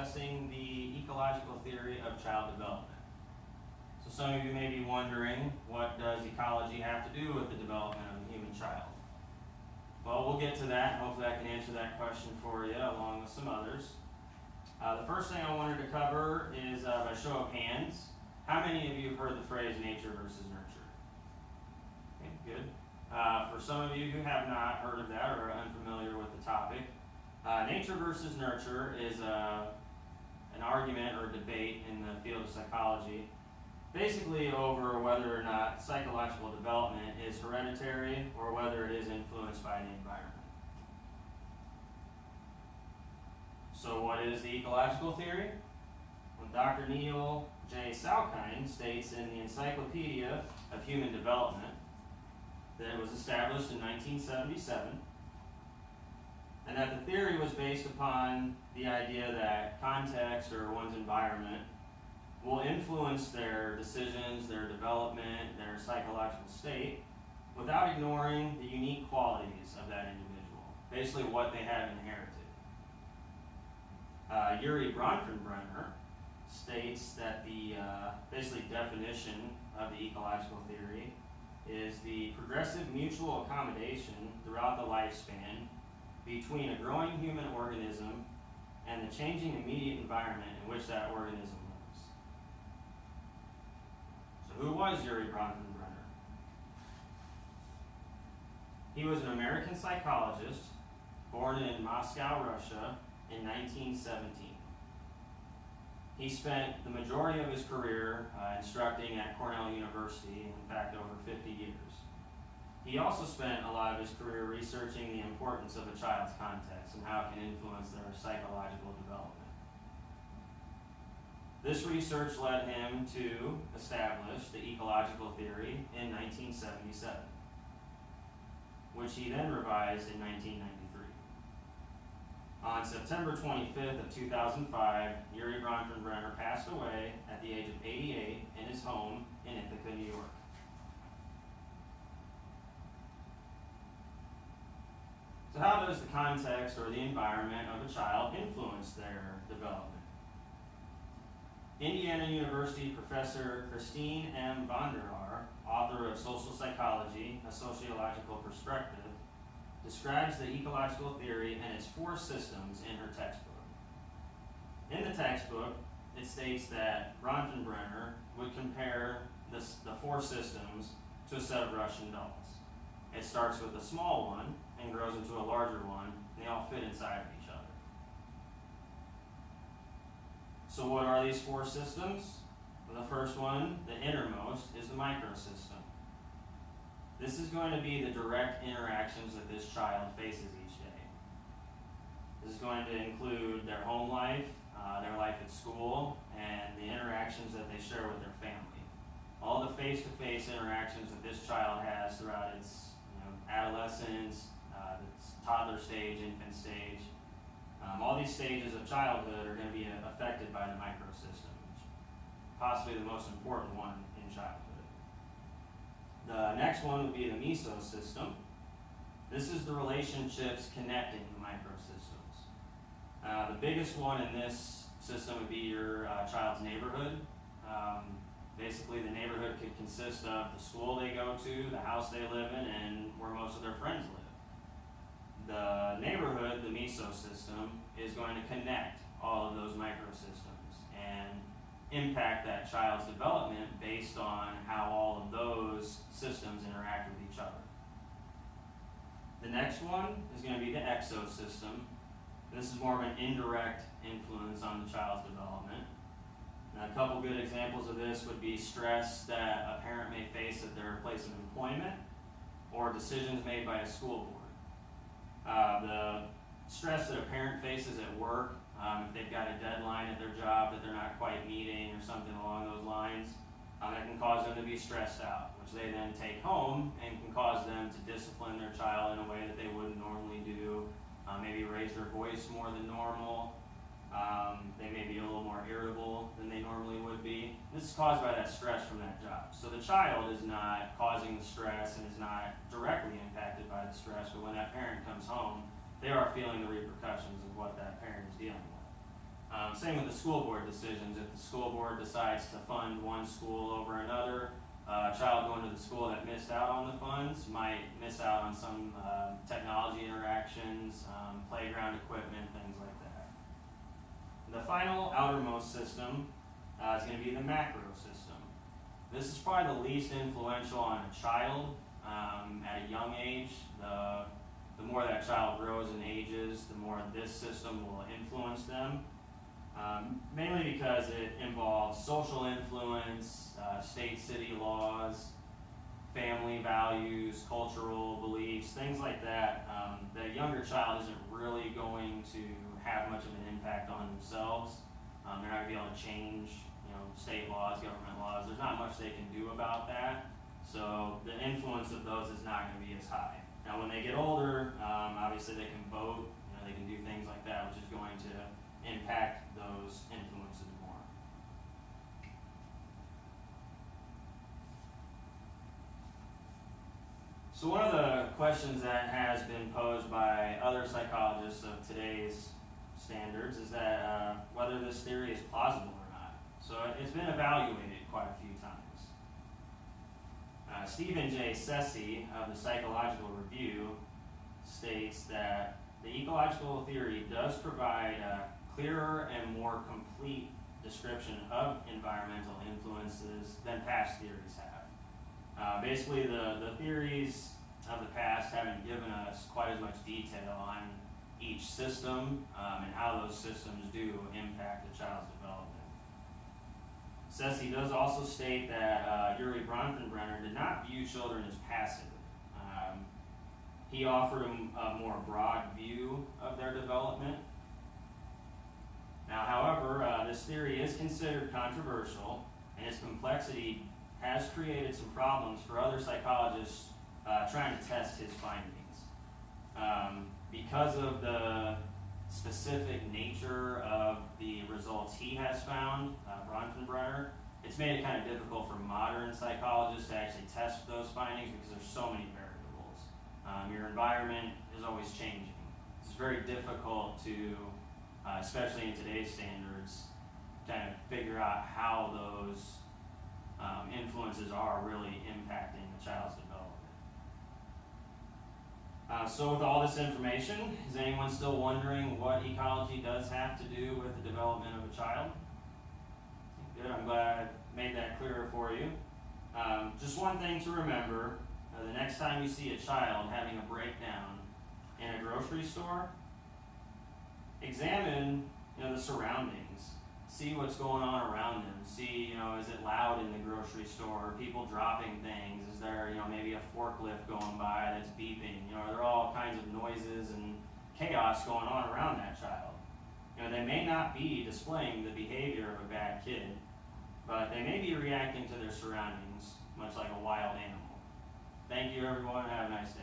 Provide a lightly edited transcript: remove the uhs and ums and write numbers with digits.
discussing the ecological theory of child development. So some of you may be wondering, what does ecology have to do with the development of the human child? Well, we'll get to that. Hopefully I can answer that question for you along with some others. The first thing I wanted to cover is by show of hands. How many of you have heard the phrase nature versus nurture? Okay, good. For some of you who have not heard of that or are unfamiliar with the topic, nature versus nurture is an argument or debate in the field of psychology, basically over whether or not psychological development is hereditary or whether it is influenced by the environment. So what is the ecological theory? Well, Dr. Neil J. Salkind states in the Encyclopedia of Human Development that it was established in 1977, and that the theory was based upon the idea that context or one's environment will influence their decisions, their development, their psychological state, without ignoring the unique qualities of that individual, basically what they have inherited. Urie Bronfenbrenner states that the basically definition of the ecological theory is the progressive mutual accommodation throughout the lifespan between a growing human organism and the changing immediate environment in which that organism lives. So who was Urie Bronfenbrenner? He was an American psychologist born in Moscow, Russia in 1917. He spent the majority of his career instructing at Cornell University, in fact over 50 years. He also spent a lot of his career researching the importance of a child's context and how it can influence their psychological development. This research led him to establish the ecological theory in 1977, which he then revised in 1993. On September 25th of 2005, Urie Bronfenbrenner passed away at the age of 88 in his home in Ithaca, New York. So how does the context or the environment of a child influence their development? Indiana University professor Christine M. Vonderhaar, author of Social Psychology, A Sociological Perspective, describes the ecological theory and its four systems in her textbook. In the textbook, it states that Bronfenbrenner would compare the four systems to a set of Russian dolls. It starts with a small one and grows into a larger one, and they all fit inside of each other. So what are these four systems? Well, the first one, the innermost, is the microsystem. This is going to be the direct interactions that this child faces each day. This is going to include their home life, their life at school, and the interactions that they share with their family. All the face-to-face interactions that this child has throughout its adolescence, its toddler stage, infant stage. All these stages of childhood are going to be affected by the microsystem, possibly the most important one in childhood. The next one would be the mesosystem. This is the relationships connecting the microsystems. The biggest one in this system would be your child's neighborhood. Basically, the neighborhood could consist of the school they go to, the house they live in, and where most of their friends live. The neighborhood, the mesosystem, is going to connect all of those microsystems and impact that child's development based on how all of those systems interact with each other. The next one is going to be the exosystem. This is more of an indirect influence on the child's development. Now, a couple good examples of this would be stress that a parent may face at their place of employment or decisions made by a school board. The stress that a parent faces at work, if they've got a deadline at their job that they're not quite meeting or something along those lines, that can cause them to be stressed out, which they then take home and can cause them to discipline their child in a way that they wouldn't normally do, maybe raise their voice more than normal. They may be a little more irritable than they normally would be. This is caused by that stress from that job. So the child is not causing the stress and is not directly impacted by the stress, but when that parent comes home, they are feeling the repercussions of what that parent is dealing with. Same with the school board decisions. If the school board decides to fund one school over another, a child going to the school that missed out on the funds might miss out on some technology interactions, playground equipment, things like that. The final outermost system is going to be the macro system. This is probably the least influential on a child at a young age. The more that child grows and ages, the more this system will influence them. Mainly because it involves social influence, state, city laws, family values, cultural beliefs, things like that. The younger child isn't really going to have much of an impact on themselves. They're not going to be able to change, state laws, government laws. There's not much they can do about that. So the influence of those is not going to be as high. Now, when they get older, obviously they can vote. They can do things like that, which is going to impact those influences more. So one of the questions that has been posed by other psychologists of today's standards is that whether this theory is plausible or not. So it's been evaluated quite a few times. Stephen J. Ceci of the Psychological Review states that the ecological theory does provide a clearer and more complete description of environmental influences than past theories have. Basically, the theories of the past haven't given us quite as much detail on each system and how those systems do impact a child's development. Ceci does also state that Urie Bronfenbrenner did not view children as passive. He offered a more broad view of their development. Now, however, this theory is considered controversial, and its complexity has created some problems for other psychologists trying to test his findings. Because of the specific nature of the results he has found, Bronfenbrenner, it's made it kind of difficult for modern psychologists to actually test those findings because there's so many variables. Your environment is always changing. It's very difficult to, especially in today's standards, kind of figure out how those influences are really impacting the child's development. So with all this information, is anyone still wondering what ecology does have to do with the development of a child? Good, I'm glad I made that clearer for you. Just one thing to remember, the next time you see a child having a breakdown in a grocery store, examine the surroundings. See what's going on around them. See, is it loud in the grocery store? Are people dropping things? Is there, maybe a forklift going by that's beeping? Are there all kinds of noises and chaos going on around that child? They may not be displaying the behavior of a bad kid, but they may be reacting to their surroundings, much like a wild animal. Thank you, everyone. Have a nice day.